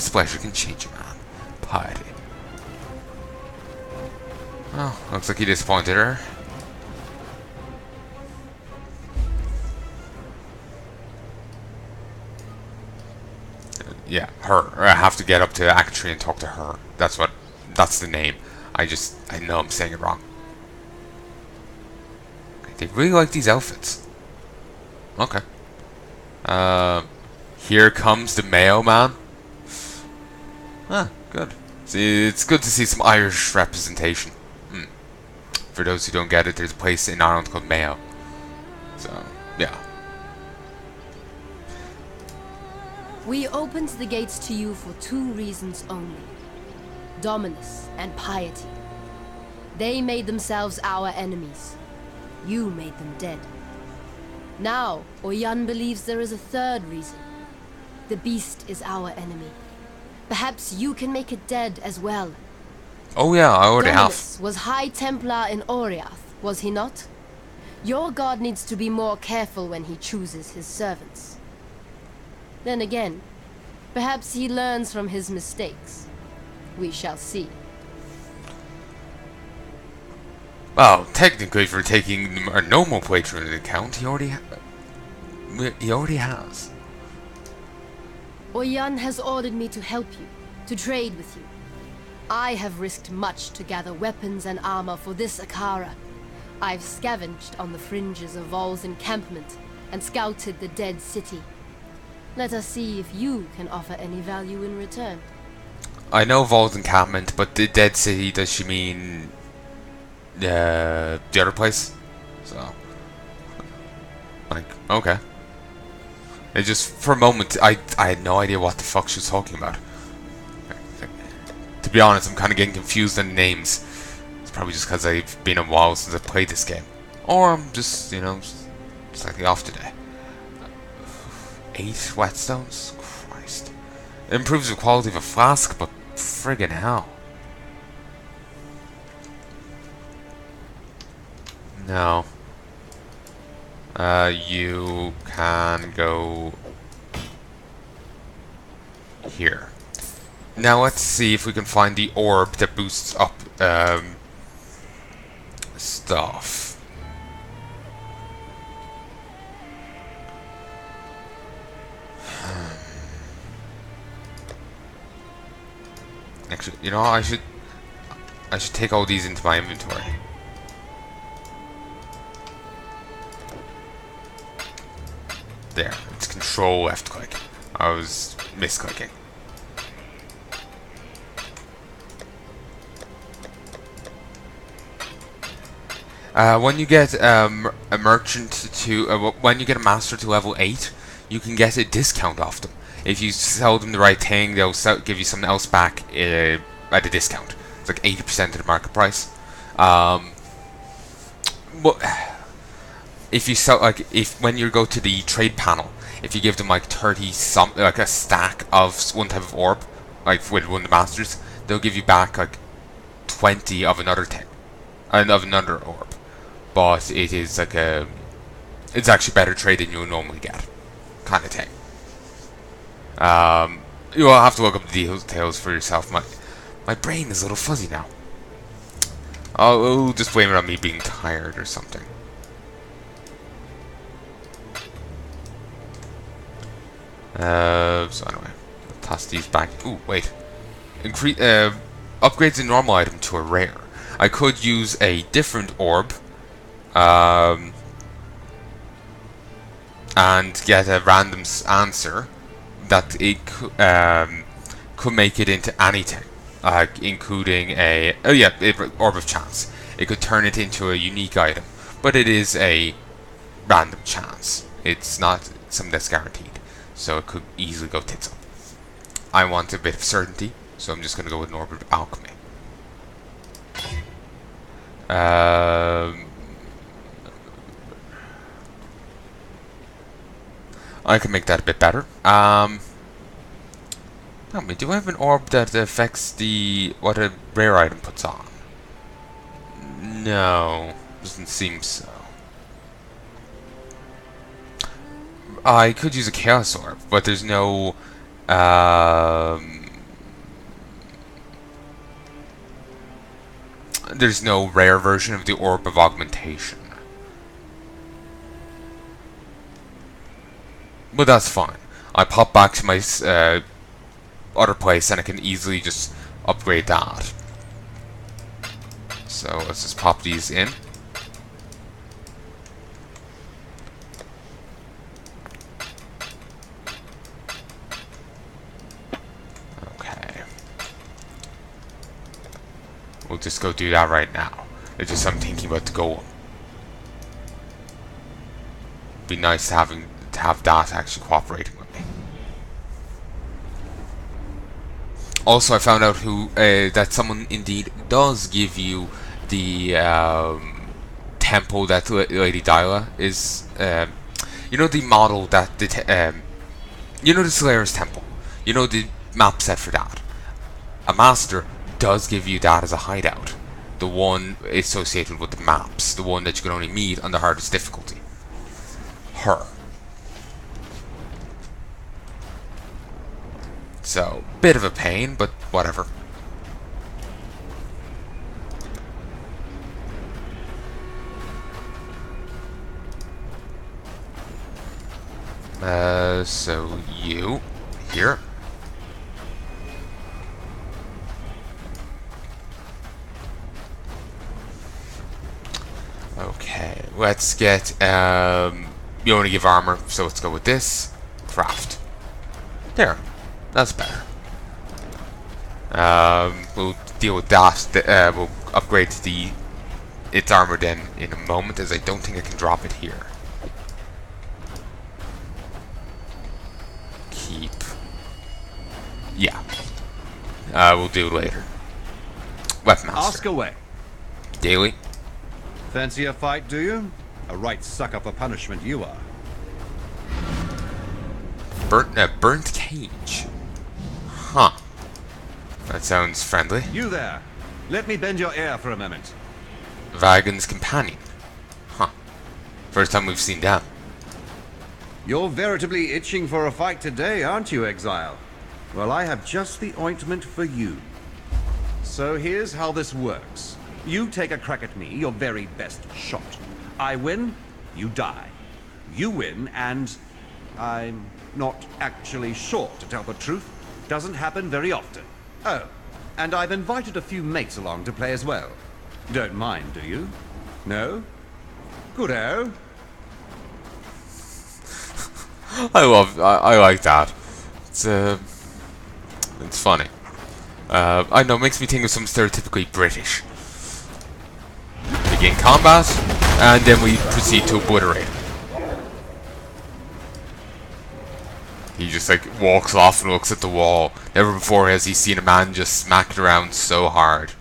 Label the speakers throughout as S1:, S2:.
S1: displeasure can change a man. Piety. Oh, looks like he disappointed her. Yeah, her. I have to get up to Act 3 and talk to her. That's the name. I know I'm saying it wrong. Okay, they really like these outfits. Okay. Here comes the Mayo man. Ah, good. See, it's good to see some Irish representation. For those who don't get it, there's a place in Ireland called Mayo. So, yeah.
S2: We opened the gates to you for 2 reasons only. Dominus and piety. They made themselves our enemies. You made them dead. Now, Oyan believes there is a 3rd reason. The beast is our enemy. Perhaps you can make it dead as well.
S1: Oh yeah, I already
S2: Dominus
S1: have.
S2: was High Templar in Oriath, was he not? Your god needs to be more careful when he chooses his servants. Then again, perhaps he learns from his mistakes. We shall see.
S1: Well, technically, for taking a normal playthrough into account, he already has.
S2: Oyan has ordered me to help you, to trade with you. I have risked much to gather weapons and armor for this Akara. I've scavenged on the fringes of Vol's encampment and scouted the dead city. Let us see if you can offer any value in return.
S1: I know Vol's encampment, but the dead city, does she mean the other place? So, like, okay. It just, for a moment, I had no idea what the fuck she was talking about. To be honest, I'm kind of getting confused on the names. It's probably just because I've been a while since I've played this game. Or I'm just, you know, slightly off today. 8 whetstones? Christ. It improves the quality of a flask, but friggin' hell. No. You can go here. Now let's see if we can find the orb that boosts up stuff. Actually, you know, I should take all these into my inventory. There, it's control left click. I was misclicking. When you get a merchant to when you get a master to level 8, you can get a discount off them. If you sell them the right thing, they'll give you something else back at a discount. It's like 80% of the market price. But if you sell, like, when you go to the trade panel, if you give them like 30 something, like a stack of one type of orb, like with one of the masters, they'll give you back like 20 of another thing, of another orb. But it is like it's actually better trade than you'll normally get, kind of thing. You'll have to look up the details for yourself. My brain is a little fuzzy now. I'll just blame it on me being tired or something. So anyway, toss these back. Ooh, wait. Upgrades a normal item to a rare. I could use a different orb, and get a random answer that it could make it into anything, including a orb of chance. It could turn it into a unique item, but it is a random chance. It's not something that's guaranteed, so it could easily go tits up. I want a bit of certainty, so I'm just going to go with an orb of alchemy. I can make that a bit better. Tell me, do I have an orb that affects what a rare item puts on? No, doesn't seem so. I could use a chaos orb, but there's no there's no rare version of the Orb of Augmentation. But that's fine. I pop back to my other place and I can easily just upgrade that. So let's just pop these in. Okay. We'll just go do that right now. It's just I'm thinking about the goal. Be nice to have that actually cooperating with me. Also, I found out that someone indeed does give you the tempo that Lady Dyla is. You know the model that you know the Slayer's temple. You know the map set for that. A master does give you that as a hideout. The one associated with the maps. The one that you can only meet on the hardest difficulty. Her. So, bit of a pain, but whatever. So you here. Okay, let's get you only give armor, so let's go with this. Craft. There. That's better. We'll deal with that. We'll upgrade to its armor then in a moment, as I don't think I can drop it here. Keep. Yeah. We'll do it later. Weapon Master.
S3: Ask away.
S1: Daily.
S3: Fancy a fight, do you? A right sucker for punishment you are.
S1: Burnt cage. Huh. That sounds friendly.
S3: You there. Let me bend your ear for a moment.
S1: Vagan's companion. Huh. First time we've seen them.
S3: You're veritably itching for a fight today, aren't you, Exile? Well, I have just the ointment for you. So here's how this works. You take a crack at me, your very best shot. I win, you die. You win, and I'm not actually sure, to tell the truth. Doesn't happen very often. Oh, and I've invited a few mates along to play as well. Don't mind, do you? No? Good-o.
S1: I like that. It's funny. I know, it makes me think of some stereotypically British. Begin combat, and then we proceed to obliterate. He just like walks off and looks at the wall. Never before has he seen a man just smacked around so hard.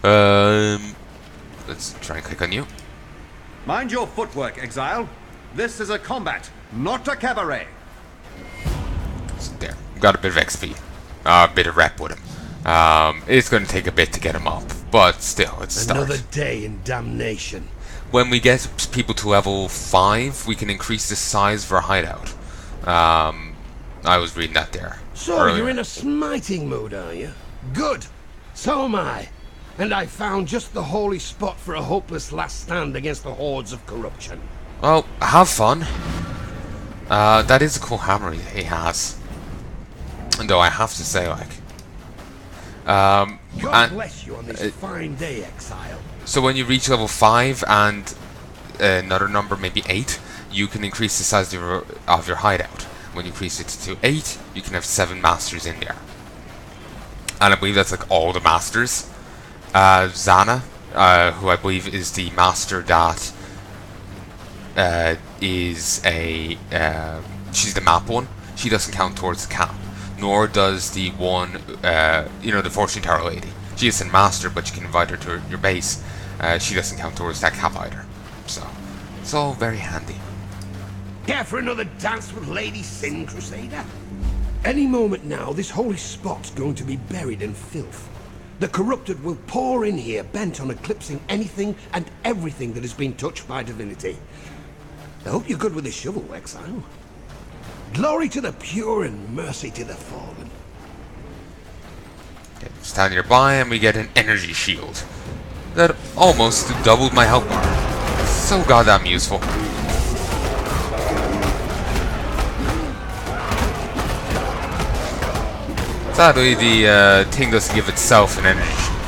S1: Let's try and click on you.
S3: Mind your footwork, Exile. This is a combat, not a cabaret.
S1: So there, got a bit of XP, a bit of rep with him. It's going to take a bit to get him up, but still, it's a start.
S4: Another day in damnation.
S1: When we get people to level 5, we can increase the size of our hideout. I was reading that there.
S4: So
S1: earlier.
S4: you're in a smiting mood, are you? Good. So am I. And I found just the holy spot for a hopeless last stand against the hordes of corruption.
S1: Well, have fun. That is a cool hammer he has. Though I have to say, like...
S4: God bless you on this fine day, Exile.
S1: So when you reach level 5 and another number, maybe 8, you can increase the size of your hideout. When you increase it to 8, you can have 7 masters in there. And I believe that's like all the masters. Zana, who I believe is the master that is a... she's the map one. She doesn't count towards the camp. Nor does the one, the fortune tower lady. She is a master, but you can invite her to your base. She doesn't count towards that cap either. So, it's all very handy.
S4: Care for another dance with Lady Sin, Crusader? Any moment now, this holy spot's going to be buried in filth. The corrupted will pour in here, bent on eclipsing anything and everything that has been touched by divinity. I hope you're good with the shovel, Exile. Glory to the pure and mercy to the fallen.
S1: Okay, stand nearby and we get an energy shield. that almost doubled my health bar. So goddamn useful. Sadly, the thing doesn't give itself an energy shield.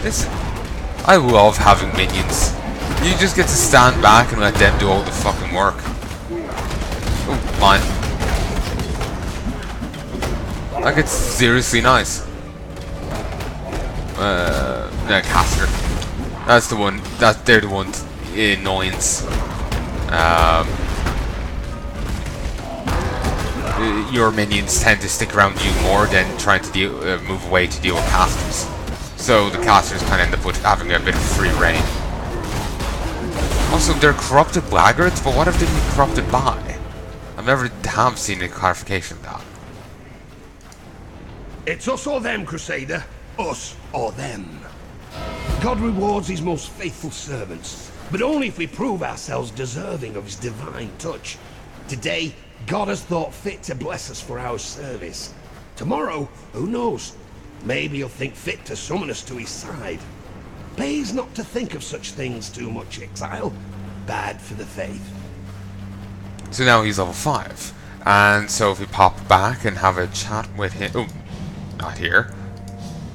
S1: This, I love having minions. You just get to stand back and let them do all the fucking work. Oh, mine. Like, it's seriously nice. No, caster. That's the one. They're the ones annoyance. Your minions tend to stick around you more than trying to move away to deal with casters. So the casters kind of end up with having a bit of free reign. Also, they're corrupted blackguards, but what have they been corrupted by? I've never have seen a clarification of that.
S4: It's us or them, Crusader. Us or them. God rewards his most faithful servants, but only if we prove ourselves deserving of his divine touch. Today, God has thought fit to bless us for our service. Tomorrow, who knows? Maybe he'll think fit to summon us to his side. Pays not to think of such things too much, Exile. Bad for the faith.
S1: So now he's level 5. And so if we pop back and have a chat with him... Oh, not here.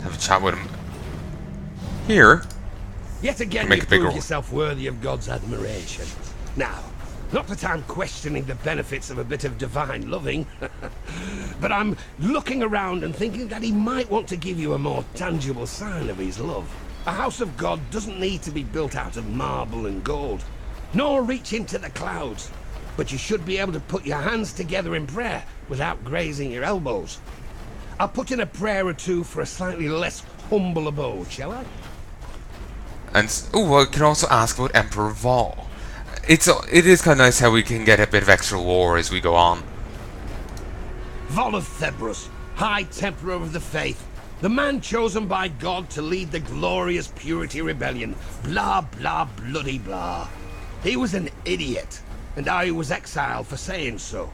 S1: Have a chat with him here.
S4: Yet again you prove yourself worthy of God's admiration. Now, not that I'm questioning the benefits of a bit of divine loving, but I'm looking around and thinking that he might want to give you a more tangible sign of his love. A house of God doesn't need to be built out of marble and gold, nor reach into the clouds, but you should be able to put your hands together in prayer without grazing your elbows. I'll put in a prayer or two for a slightly less humble abode, shall I?
S1: And I can also ask about Emperor Vol. It is kind of nice how we can get a bit of extra lore as we go on.
S4: Vol of Thebros, High Temperer of the Faith, the man chosen by God to lead the glorious Purity Rebellion. Blah, blah, bloody blah. He was an idiot, and I was exiled for saying so,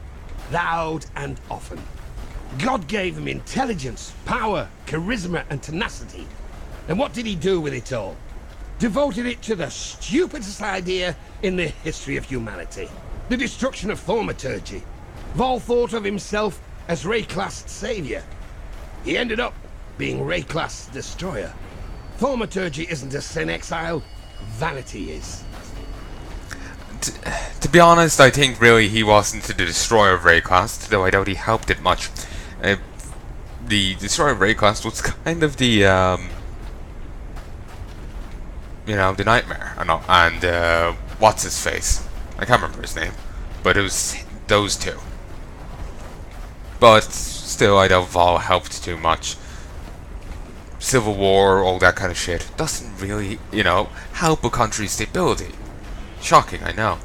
S4: loud and often. God gave him intelligence, power, charisma, and tenacity. And what did he do with it all? Devoted it to the stupidest idea in the history of humanity. The destruction of thaumaturgy. Vol thought of himself as Rayclast's savior. He ended up being Rayclast's destroyer. Thaumaturgy isn't a sin, Exile. Vanity is.
S1: To be honest, I think really he wasn't the destroyer of Rayclast, though I doubt he helped it much. The destroyer of Rayclast was kind of the, you know, the nightmare. And what's his face? I can't remember his name, but it was those two. But still, I doubt Vol helped too much. Civil War, all that kind of shit, doesn't really, you know, help a country's stability. Shocking, I know.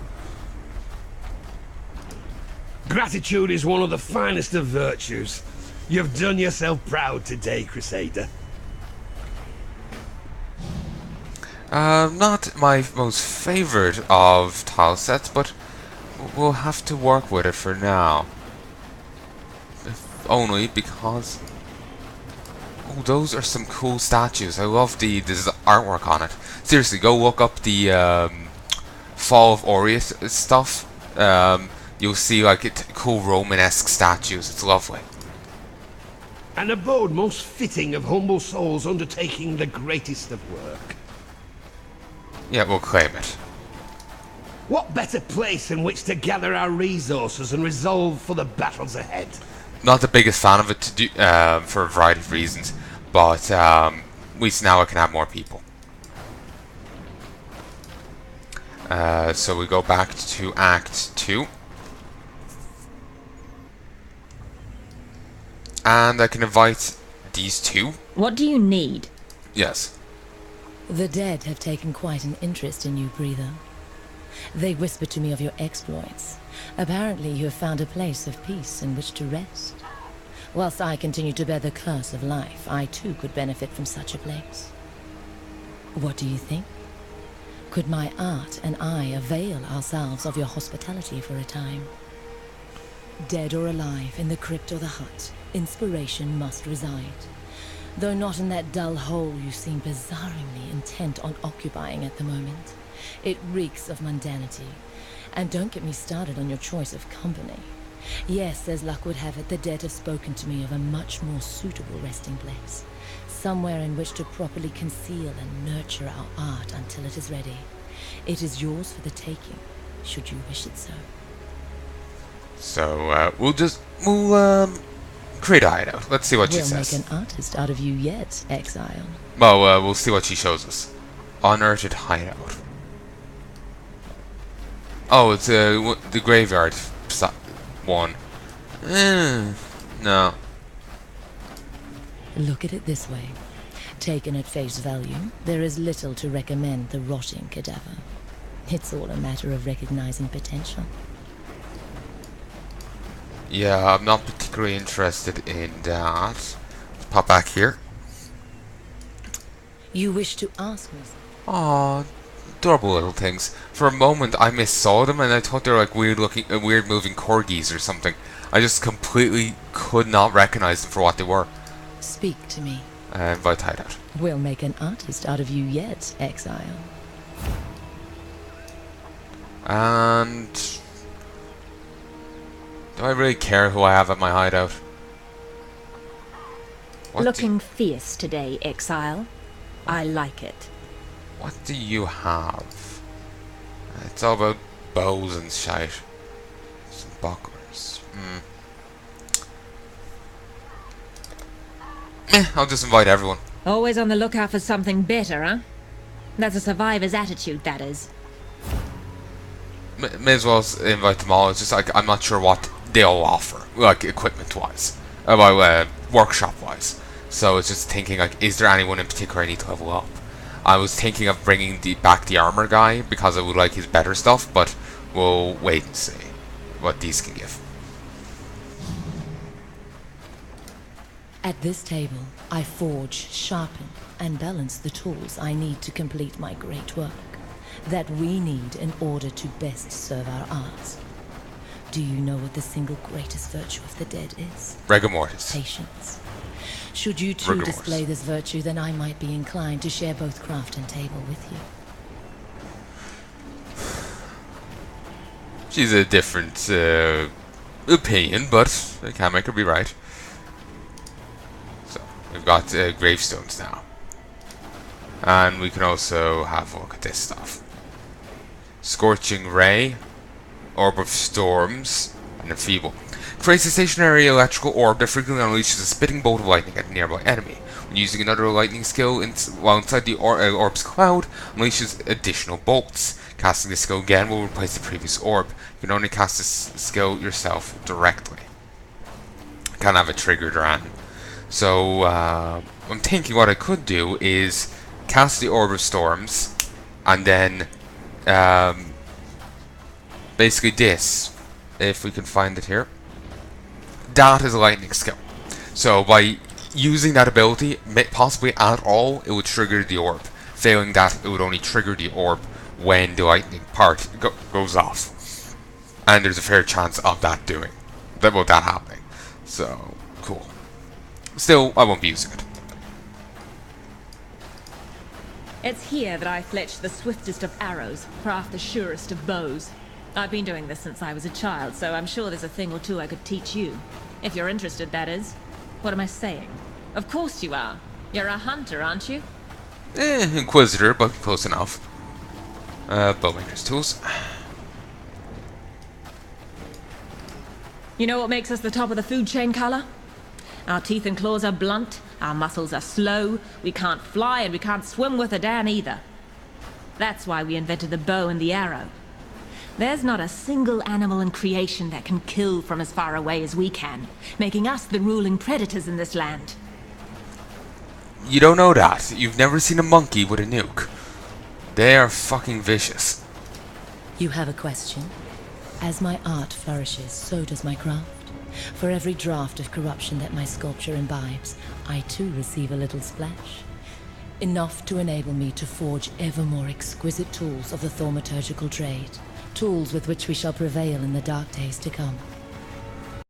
S4: Gratitude is one of the finest of virtues. You've done yourself proud today, Crusader.
S1: Not my most favorite of tile sets, but we'll have to work with it for now. If only because... Oh, those are some cool statues. I love the artwork on it. Seriously, go look up the Fall of Aureus stuff. You'll see like cool Romanesque statues. It's lovely.
S4: An abode most fitting of humble souls undertaking the greatest of work.
S1: Yeah, we'll claim it.
S4: What better place in which to gather our resources and resolve for the battles ahead?
S1: Not the biggest fan of it to do, for a variety of reasons, but at least now I can have more people. So we go back to Act 2. And I can invite these two.
S5: What do you need?
S1: Yes.
S5: The dead have taken quite an interest in you, Breather. They whispered to me of your exploits. Apparently you have found a place of peace in which to rest. Whilst I continue to bear the curse of life, I too could benefit from such a place. What do you think? Could my art and I avail ourselves of your hospitality for a time? Dead or alive, in the crypt or the hut, inspiration must reside. Though not in that dull hole you seem bizarrely intent on occupying at the moment. It reeks of mundanity. And don't get me started on your choice of company. Yes, as luck would have it, the dead have spoken to me of a much more suitable resting place. Somewhere in which to properly conceal and nurture our art until it is ready. It is yours for the taking, should you wish it so.
S1: So, we'll create a hideout. Let's see what she says.
S5: We'll make an artist out of you yet, Exile.
S1: Well, we'll see what she shows us. Unearthed hideout. Oh, it's the graveyard one. No.
S5: Look at it this way. Taken at face value, there is little to recommend the rotting cadaver. It's all a matter of recognizing potential.
S1: Yeah, I'm not particularly interested in that. Let's pop back here.
S5: You wish to ask me?
S1: Aww, adorable little things. For a moment, I missaw them, and I thought they were like weird moving corgis or something. I just completely could not recognize them for what they were.
S5: Speak to me.
S1: Invite hideout.
S5: We'll make an artist out of you yet, Exile.
S1: And do I really care who I have at my hideout?
S6: Looking fierce today, Exile. I like it.
S1: What do you have? It's all about bows and shite. Some bucklers. I'll just invite everyone.
S6: Always on the lookout for something better, huh? That's a survivor's attitude, that is.
S1: May as well invite them all. It's just like I'm not sure what they'll offer, like equipment-wise, workshop-wise. So it's just thinking like, is there anyone in particular I need to level up? I was thinking of bringing back the armor guy because I would like his better stuff, but we'll wait and see what these can give.
S5: At this table, I forge, sharpen, and balance the tools I need to complete my great work, that we need in order to best serve our arts. Do you know what the single greatest virtue of the dead is?
S1: Rigor mortis.
S5: Patience. Should you too display this virtue, then I might be inclined to share both craft and table with you.
S1: She's a different opinion, but I can't make her be right. So, we've got gravestones now. And we can also have a look at this stuff. Scorching Ray, Orb of Storms, and Enfeeble. Creates a stationary electrical orb that frequently unleashes a spitting bolt of lightning at a nearby enemy. When using another lightning skill while inside the orb's cloud, unleashes additional bolts. Casting this skill again will replace the previous orb. You can only cast this skill yourself directly. Can't have it triggered or anything. So, I'm thinking what I could do is cast the Orb of Storms, and then, basically this, if we can find it here. That is a lightning skill. So by using that ability, possibly at all, it would trigger the orb. Failing that, it would only trigger the orb when the lightning part goes off. And there's a fair chance of that happening. So, cool. Still, I won't be using it.
S6: It's here that I fletch the swiftest of arrows, craft the surest of bows. I've been doing this since I was a child, so I'm sure there's a thing or two I could teach you. If you're interested, that is. What am I saying? Of course you are. You're a hunter, aren't you?
S1: Inquisitor, but close enough. Bowmaker's tools.
S6: You know what makes us the top of the food chain, Kala? Our teeth and claws are blunt, our muscles are slow, we can't fly and we can't swim with a Dan either. That's why we invented the bow and the arrow. There's not a single animal in creation that can kill from as far away as we can, making us the ruling predators in this land.
S1: You don't know that. You've never seen a monkey with a nuke. They are fucking vicious.
S5: You have a question? As my art flourishes, so does my craft. For every draught of corruption that my sculpture imbibes, I too receive a little splash. Enough to enable me to forge ever more exquisite tools of the thaumaturgical trade. Tools with which we shall prevail in the dark days to come.